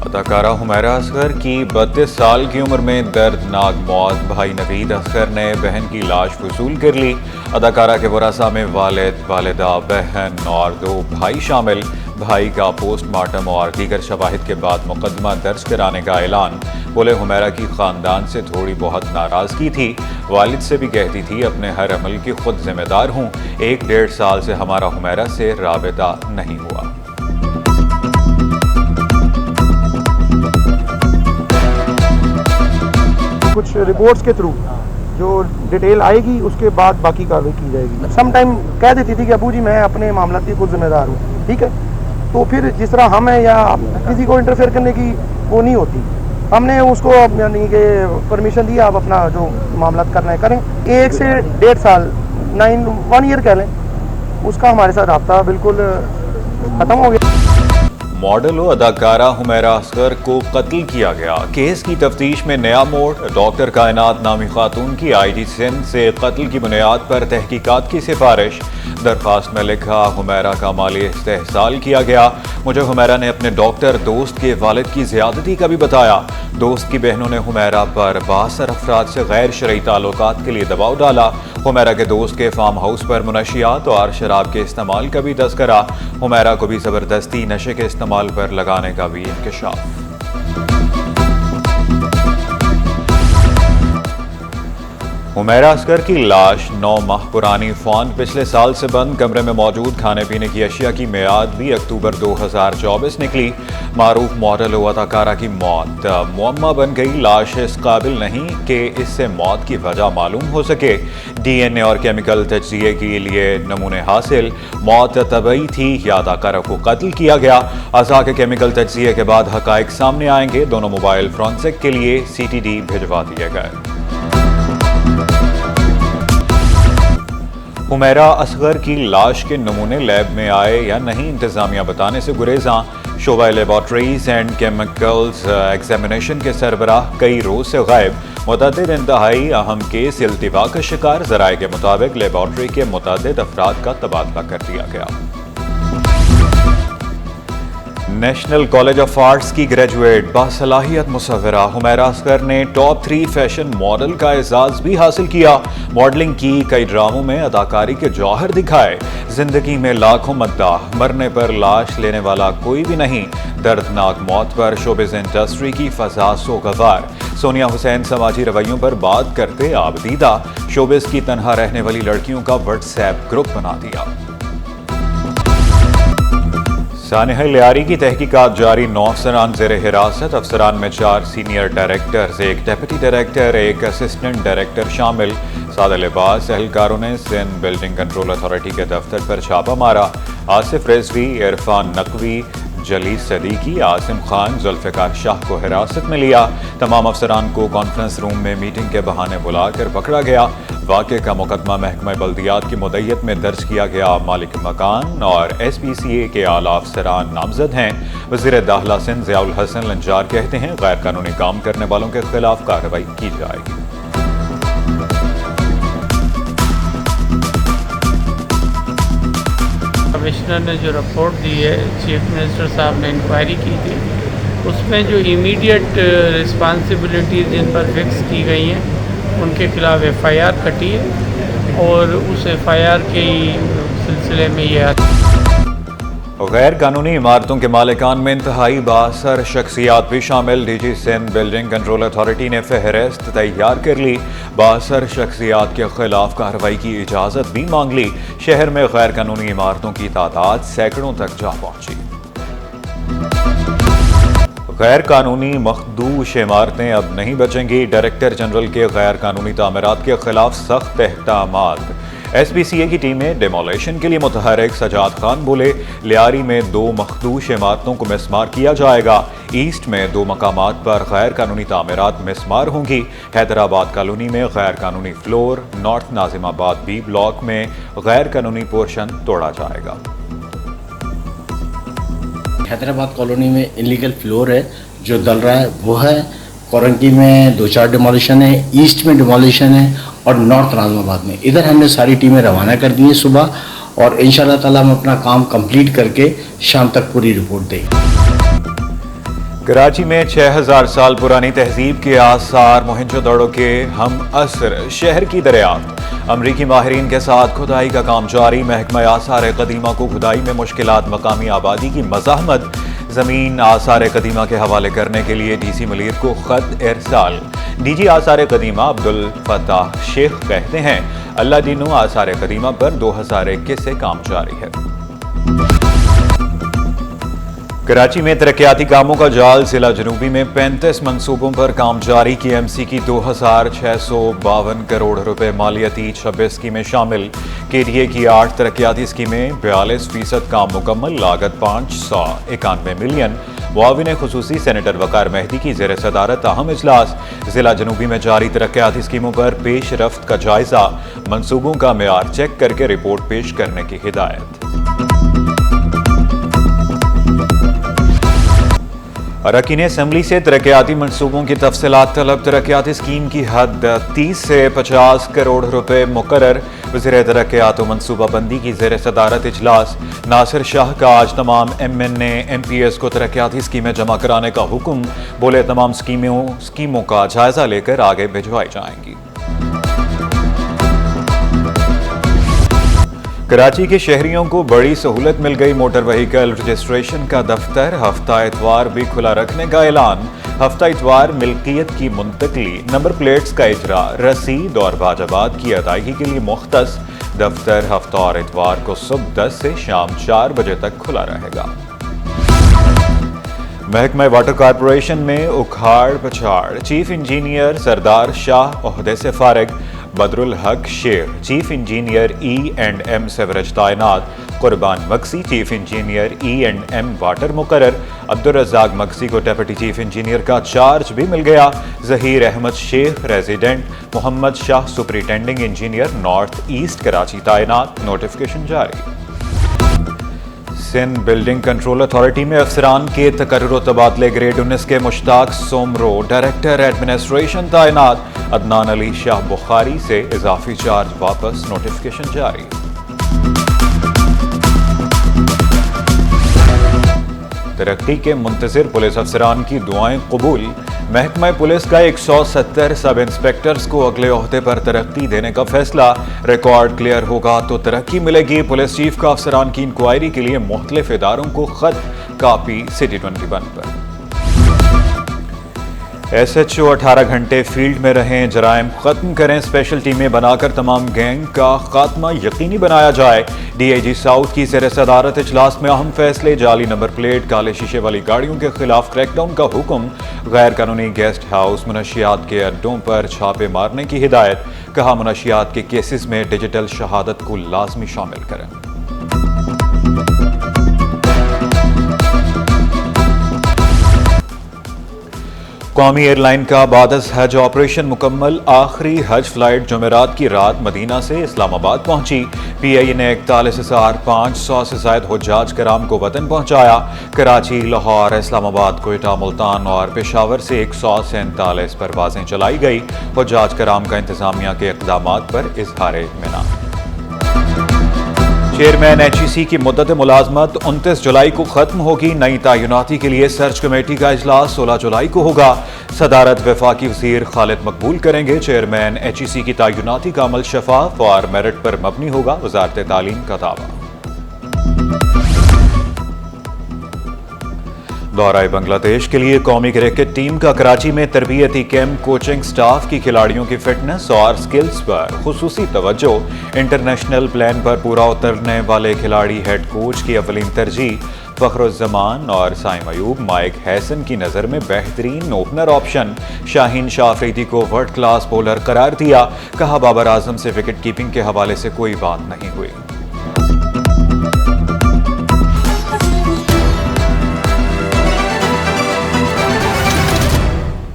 اداکارہ حمیرہ اصغر کی 32 سال کی عمر میں دردناک موت۔ بھائی نوید اصغر نے بہن کی لاش وصول کر لی۔ اداکارہ کے ورثاء میں والد، والدہ، بہن اور 2 بھائی شامل۔ بھائی کا پوسٹ مارٹم اور دیگر شواہد کے بعد مقدمہ درج کرانے کا اعلان۔ بولے حمیرہ کی خاندان سے تھوڑی بہت ناراضگی تھی، والد سے بھی کہتی تھی اپنے ہر عمل کی خود ذمہ دار ہوں۔ 1-1.5 سال سے ہمارا حمیرہ سے رابطہ نہیں ہوا۔ کچھ رپورٹس کے تھرو جو ڈیٹیل آئے گی اس کے بعد باقی کارروائی کی جائے گی۔ سم ٹائم کہہ دیتی تھی کہ ابو جی میں اپنے معاملات کی خود ذمہ دار ہوں، ٹھیک ہے، تو پھر جس طرح ہم ہیں یا کسی کو انٹرفیئر کرنے کی وہ نہیں ہوتی۔ ہم نے اس کو یعنی کہ پرمیشن دی آپ اپنا جو معاملات کرنا ہے کریں۔ 1 سے 1.5 سال 1 ایئر کہہ لیں، اس کا ہمارے ساتھ رابطہ بالکل ختم ہو گیا۔ ماڈل و اداکارہ حمیرہ اصغر کو قتل کیا گیا۔ کیس کی تفتیش میں نیا موڑ۔ ڈاکٹر کائنات نامی خاتون کی آئی جی سندھ سے قتل کی بنیاد پر تحقیقات کی سفارش۔ درخواست میں لکھا حمیرہ کا مالی استحصال کیا گیا۔ مجھے حمیرہ نے اپنے ڈاکٹر دوست کے والد کی زیادتی کا بھی بتایا۔ دوست کی بہنوں نے حمیرہ پر 72 افراد سے غیر شرعی تعلقات کے لیے دباؤ ڈالا۔ حمیرہ کے دوست کے فارم ہاؤس پر منشیات اور شراب کے استعمال کا بھی تذکرہ۔ حمیرہ کو بھی زبردستی نشے کے استعمال پر لگانے کا بھی انکشاف۔ حمیرہ اصغر کی لاش 9 ماہ پرانی فون پچھلے سال سے بند کمرے میں موجود کھانے پینے کی اشیاء کی میعاد بھی اکتوبر 2024 نکلی۔ معروف ماڈل و اداکارہ کی موت معمہ بن گئی۔ لاش اس قابل نہیں کہ اس سے موت کی وجہ معلوم ہو سکے۔ ڈی این اے اور کیمیکل تجزیے کے لیے نمونے حاصل۔ موت طبعی تھی یا اداکارہ کو قتل کیا گیا؟ اعضاء کے کیمیکل تجزیے کے بعد حقائق سامنے آئیں گے۔ دونوں موبائل فورنسک کے لیے CTD بھجوا دیے گئے۔ حمیرہ اصغر کی لاش کے نمونے لیب میں آئے یا نہیں، انتظامیہ بتانے سے گریزاں۔ شعبہ لیبارٹریز اینڈ کیمیکلز ایگزامینیشن کے سربراہ کئی روز سے غائب۔ متعدد انتہائی اہم کیس التوا کا شکار۔ ذرائع کے مطابق لیبارٹری کے متعدد افراد کا تبادلہ کر دیا گیا۔ نیشنل کالج آف آرٹس کی گریجویٹ باصلاحیت مصورہ حمیرہ اصغر نے ٹاپ 3 فیشن ماڈل کا اعزاز بھی حاصل کیا۔ ماڈلنگ کی، کئی ڈراموں میں اداکاری کے جوہر دکھائے۔ زندگی میں لاکھوں مداح، مرنے پر لاش لینے والا کوئی بھی نہیں۔ دردناک موت پر شوبز انڈسٹری کی فضا سوگوار۔ سونیا حسین سماجی رویوں پر بات کرتے آپ دیدہ۔ شوبز کی تنہا رہنے والی لڑکیوں کا واٹس ایپ گروپ بنا دیا۔ سانحہ لیاری کی تحقیقات جاری۔ 9 افسران زیر حراست۔ افسران میں 4 senior directors, 1 deputy director, 1 assistant director شامل۔ سادہ لباس اہلکاروں نے سندھ بلڈنگ کنٹرول اتھارٹی کے دفتر پر چھاپہ مارا۔ آصف رضوی، عرفان نقوی، جلیس صدیقی، عاصم خان، ذوالفقار شاہ کو حراست میں لیا۔ تمام افسران کو کانفرنس روم میں میٹنگ کے بہانے بلا کر پکڑا گیا۔ واقعے کا مقدمہ محکمہ بلدیات کی مدعیت میں درج کیا گیا۔ مالک مکان اور SPCA کے اعلیٰ افسران نامزد ہیں۔ وزیر داخلہ سندھ ضیاء الحسن لنجار کہتے ہیں غیر قانونی کام کرنے والوں کے خلاف کارروائی کی جائے گی۔ کمشنر نے جو رپورٹ دی ہے، چیف منسٹر صاحب نے انکوائری کی تھی، اس میں جو امیڈیٹ رسپانسبلٹیز جن پر فکس کی گئی ہیں ان کے خلاف FIR کٹی ہے اور اس FIR کے سلسلے میں یہ غیر قانونی عمارتوں کے مالکان میں انتہائی بااثر شخصیات بھی شامل۔ DG Sindh building control authority نے فہرست تیار کر لی۔ بااثر شخصیات کے خلاف کارروائی کی اجازت بھی مانگ لی۔ شہر میں غیر قانونی عمارتوں کی تعداد سینکڑوں تک جا پہنچی۔ غیر قانونی مخدوش عمارتیں اب نہیں بچیں گی۔ ڈائریکٹر جنرل کے غیر قانونی تعمیرات کے خلاف سخت احکامات۔ SPCA کی ٹیمیں ڈیمولیشن کے لیے متحرک۔ سجاد خان بولے لیاری میں 2 مخدوش عمارتوں کو مسمار کیا جائے گا۔ ایسٹ میں 2 مقامات پر غیر قانونی تعمیرات مسمار ہوں گی۔ حیدرآباد کالونی میں غیر قانونی فلور۔ نارتھ ناظم آباد B بلاک میں غیر قانونی پورشن توڑا جائے گا۔ حیدرآباد کالونی میں انلیگل فلور ہے جو ڈل رہا ہے، وہ ہے۔ کورنگی میں 2-4 ڈیمولیشن ہے، ایسٹ میں ڈیمولیشن ہے اور نارتھ ناظم آباد میں۔ ادھر ہم نے ساری ٹیمیں روانہ کر دی ہیں صبح، اور انشاءاللہ تعالیٰ ہم اپنا کام کمپلیٹ کر کے شام تک پوری رپورٹ دیں گے۔ کراچی میں 6000 سال پرانی تہذیب کے آثار موہنجو-دڑو کے ہم عصر شہر کی دریافت، امریکی ماہرین کے ساتھ کھدائی کا کام جاری، محکمہ آثار قدیمہ کو کھدائی میں مشکلات، مقامی آبادی کی مزاحمت، زمین آثار قدیمہ کے حوالے کرنے کے لیے ڈی سی ملیر کو خط ارسال۔ ڈی جی آثار قدیمہ عبدالفتاح شیخ کہتے ہیں اللہ دینوں آثار قدیمہ پر 2021 سے کام جاری ہے۔ کراچی میں ترقیاتی کاموں کا جال، ضلع جنوبی میں 35 منصوبوں پر کام جاری، کی ایم سی کی 2652 کروڑ روپے مالیتی 26 اسکیمیں شامل، کے ڈی اے کی 8 ترقیاتی اسکیمیں، 42% کام مکمل، لاگت 591 ملین۔ معاون خصوصی سینیٹر وقار مہدی کی زیر صدارت اہم اجلاس، ضلع جنوبی میں جاری ترقیاتی اسکیموں پر پیش رفت کا جائزہ، منصوبوں کا معیار چیک کر کے رپورٹ پیش کرنے کی ہدایت۔ اراکین اسمبلی سے ترقیاتی منصوبوں کی تفصیلات طلب، ترقیاتی اسکیم کی حد 30 سے 50 کروڑ روپے مقرر، وزیر ترقیات و منصوبہ بندی کی زیر صدارت اجلاس، ناصر شاہ کا آج تمام M N A M P S کو ترقیاتی اسکیمیں جمع کرانے کا حکم، بولے تمام اسکیموں کا جائزہ لے کر آگے بھجوائی جائیں گی۔ کراچی کے شہریوں کو بڑی سہولت مل گئی، موٹر وہیکل رجسٹریشن کا دفتر ہفتہ اتوار بھی کھلا رکھنے کا اعلان، ہفتہ اتوار ملکیت کی منتقلی، نمبر پلیٹس کا اجرا، رسید اور باجات کی ادائیگی کے لیے مختص دفتر ہفتہ اور اتوار کو صبح 10 سے شام 4 بجے تک کھلا رہے گا۔ محکمہ واٹر کارپوریشن میں اکھاڑ پچھاڑ، چیف انجینئر سردار شاہ عہدے سے فارغ، Badar ul Haq Sher chief engineer E and M sewerage تعینات، Qurban Maksi chief engineer E and M water مقرر، عبدالرزاق مکسی کو ڈپٹی چیف انجینئر کا چارج بھی مل گیا، Zaheer Ahmed Sheikh resident, Muhammad Shah superintending engineer north east Karachi تعینات، نوٹیفکیشن جاری۔ سندھ بلڈنگ کنٹرول اتھارٹی میں افسران کے تقرر و تبادلے، گریڈ 19 کے مشتاق سومرو ڈائریکٹر ایڈمنسٹریشن تعینات، عدنان علی شاہ بخاری سے اضافی چارج واپس، نوٹیفکیشن جاری۔ ترقی کے منتظر پولیس افسران کی دعائیں قبول، محکمہ پولیس کا 170 سب انسپیکٹرز کو اگلے عہدے پر ترقی دینے کا فیصلہ، ریکارڈ کلیئر ہوگا تو ترقی ملے گی، پولیس چیف کا افسران کی انکوائری کے لیے مختلف اداروں کو خط، کاپی سٹی 21 پر۔ ایس ایچ او 18 گھنٹے فیلڈ میں رہیں، جرائم ختم کریں، اسپیشل ٹیمیں بنا کر تمام گینگ کا خاتمہ یقینی بنایا جائے، ڈی آئی جی ساؤتھ کی زیر صدارت اجلاس میں اہم فیصلے، جعلی نمبر پلیٹ، کالے شیشے والی گاڑیوں کے خلاف کریک ڈاؤن کا حکم، غیر قانونی گیسٹ ہاؤس، منشیات کے اڈوں پر چھاپے مارنے کی ہدایت، کہا منشیات کے کیسز میں ڈیجیٹل شہادت کو لازمی شامل کریں۔ قومی ایئر لائن کا بعد از حج آپریشن مکمل، آخری حج فلائٹ جمعرات کی رات مدینہ سے اسلام آباد پہنچی، پی آئی اے نے 41,500 سے زائد حجاج کرام کو وطن پہنچایا، کراچی، لاہور، اسلام آباد، کوئٹہ، ملتان اور پشاور سے 147 پروازیں چلائی گئی، حجاج کرام کا انتظامیہ کے اقدامات پر اظہار اطمینان۔ چیئرمین ایچ ای سی کی مدت ملازمت 29 جولائی کو ختم ہوگی، نئی تعیناتی کے لیے سرچ کمیٹی کا اجلاس 16 جولائی کو ہوگا، صدارت وفاقی وزیر خالد مقبول کریں گے، چیئرمین ایچ ای سی کی تعیناتی کا عمل شفاف اور میرٹ پر مبنی ہوگا، وزارت تعلیم کا دعویٰ۔ دورہ بنگلہ دیش کے لیے قومی کرکٹ ٹیم کا کراچی میں تربیتی کیمپ، کوچنگ سٹاف کی کھلاڑیوں کی فٹنس اور سکلز پر خصوصی توجہ، انٹرنیشنل پلان پر پورا اترنے والے کھلاڑی ہیڈ کوچ کی اولین ترجیح، فخر الزمان اور سائم ایوب مائک ہیسن کی نظر میں بہترین اوپنر آپشن، شاہین شاہ افریدی کو ورلڈ کلاس بولر قرار دیا، کہا بابر اعظم سے وکٹ کیپنگ کے حوالے سے کوئی بات نہیں ہوئی۔